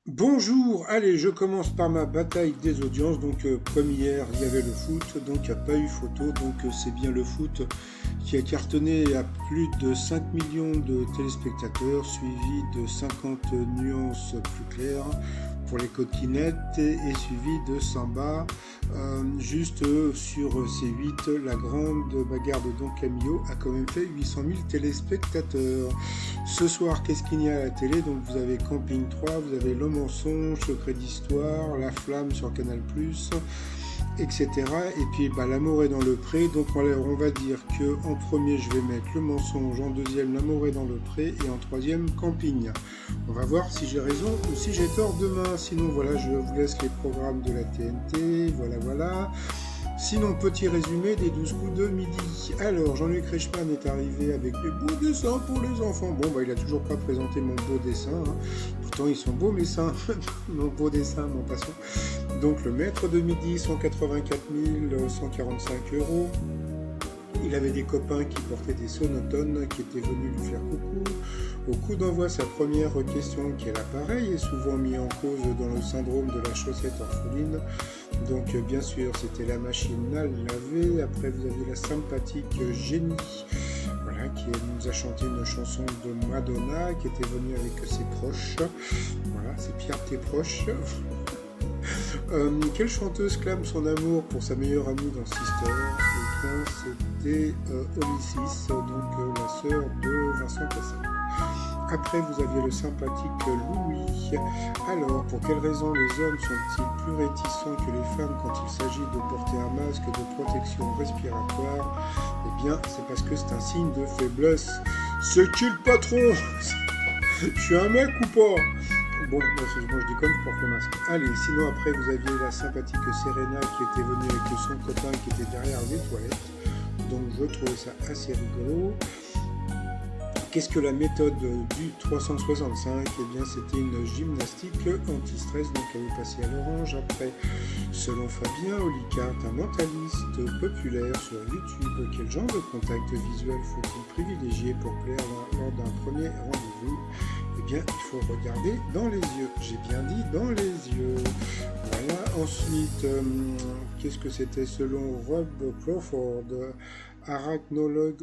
Bonjour, allez, je commence par ma bataille des audiences. Donc, comme hier, il y avait le foot, donc il n'y a pas eu photo. Donc, c'est bien le foot qui a cartonné à plus de 5 millions de téléspectateurs, suivi de 50 nuances plus claires pour les coquinettes et suivi de Samba. Juste sur C8, la grande bagarre de Don Camillo a quand même fait 800 000 téléspectateurs. Ce soir, qu'est-ce qu'il y a à la télé? Donc vous avez Camping 3, vous avez Le Mensonge, Secret d'Histoire, La Flamme sur Canal+, etc. Et puis L'amour est dans le pré. Donc on va dire que en premier je vais mettre Le Mensonge, en deuxième L'amour est dans le pré et en troisième Camping. On va voir si j'ai raison ou si j'ai tort demain. Sinon voilà, je vous laisse les programmes de la TNT. Voilà. Sinon, petit résumé des 12 coups de midi. Alors, Jean-Luc Reichmann est arrivé avec des beaux dessins pour les enfants. Bon, il a toujours pas présenté mon beau dessin. Pourtant, ils sont beaux mes seins. Mon beau dessin, mon patient. Donc, le maître de midi, 184 145 euros. Il avait des copains qui portaient des sonotones qui étaient venus lui faire coucou. Au coup d'envoi, sa première question, qui est l'appareil, est souvent mis en cause dans le syndrome de la chaussette orpheline. Donc, bien sûr, c'était la machine à laver. Après, vous avez la sympathique Jenny, voilà, qui nous a chanté une chanson de Madonna, qui était venue avec ses proches. Voilà, c'est Pierre tes proches. Quelle chanteuse clame son amour pour sa meilleure amie dans Sister? Eh bien, c'était Olysses, donc la sœur de Vincent Cassel. Après, vous aviez le sympathique Louis. Alors, pour quelles raisons les hommes sont-ils plus réticents que les femmes quand il s'agit de porter un masque de protection respiratoire? Eh bien, c'est parce que c'est un signe de faiblesse. C'est qui le patron? Je suis un mec ou pas? Bon, moi je déconne, je porte le masque. Allez, sinon après vous aviez la sympathique Serena qui était venue avec son copain qui était derrière les toilettes. Donc je trouvais ça assez rigolo. Qu'est-ce que la méthode du 365? Eh bien c'était une gymnastique anti-stress, donc elle est passée à l'orange. Après, selon Fabien Olicard, un mentaliste populaire sur YouTube, quel genre de contact visuel faut-il privilégier pour plaire lors d'un premier rendez-vous? Eh bien, il faut regarder dans les yeux. J'ai bien dit dans les yeux. Voilà. Ensuite, qu'est-ce que c'était selon Rob Crawford, arachnologue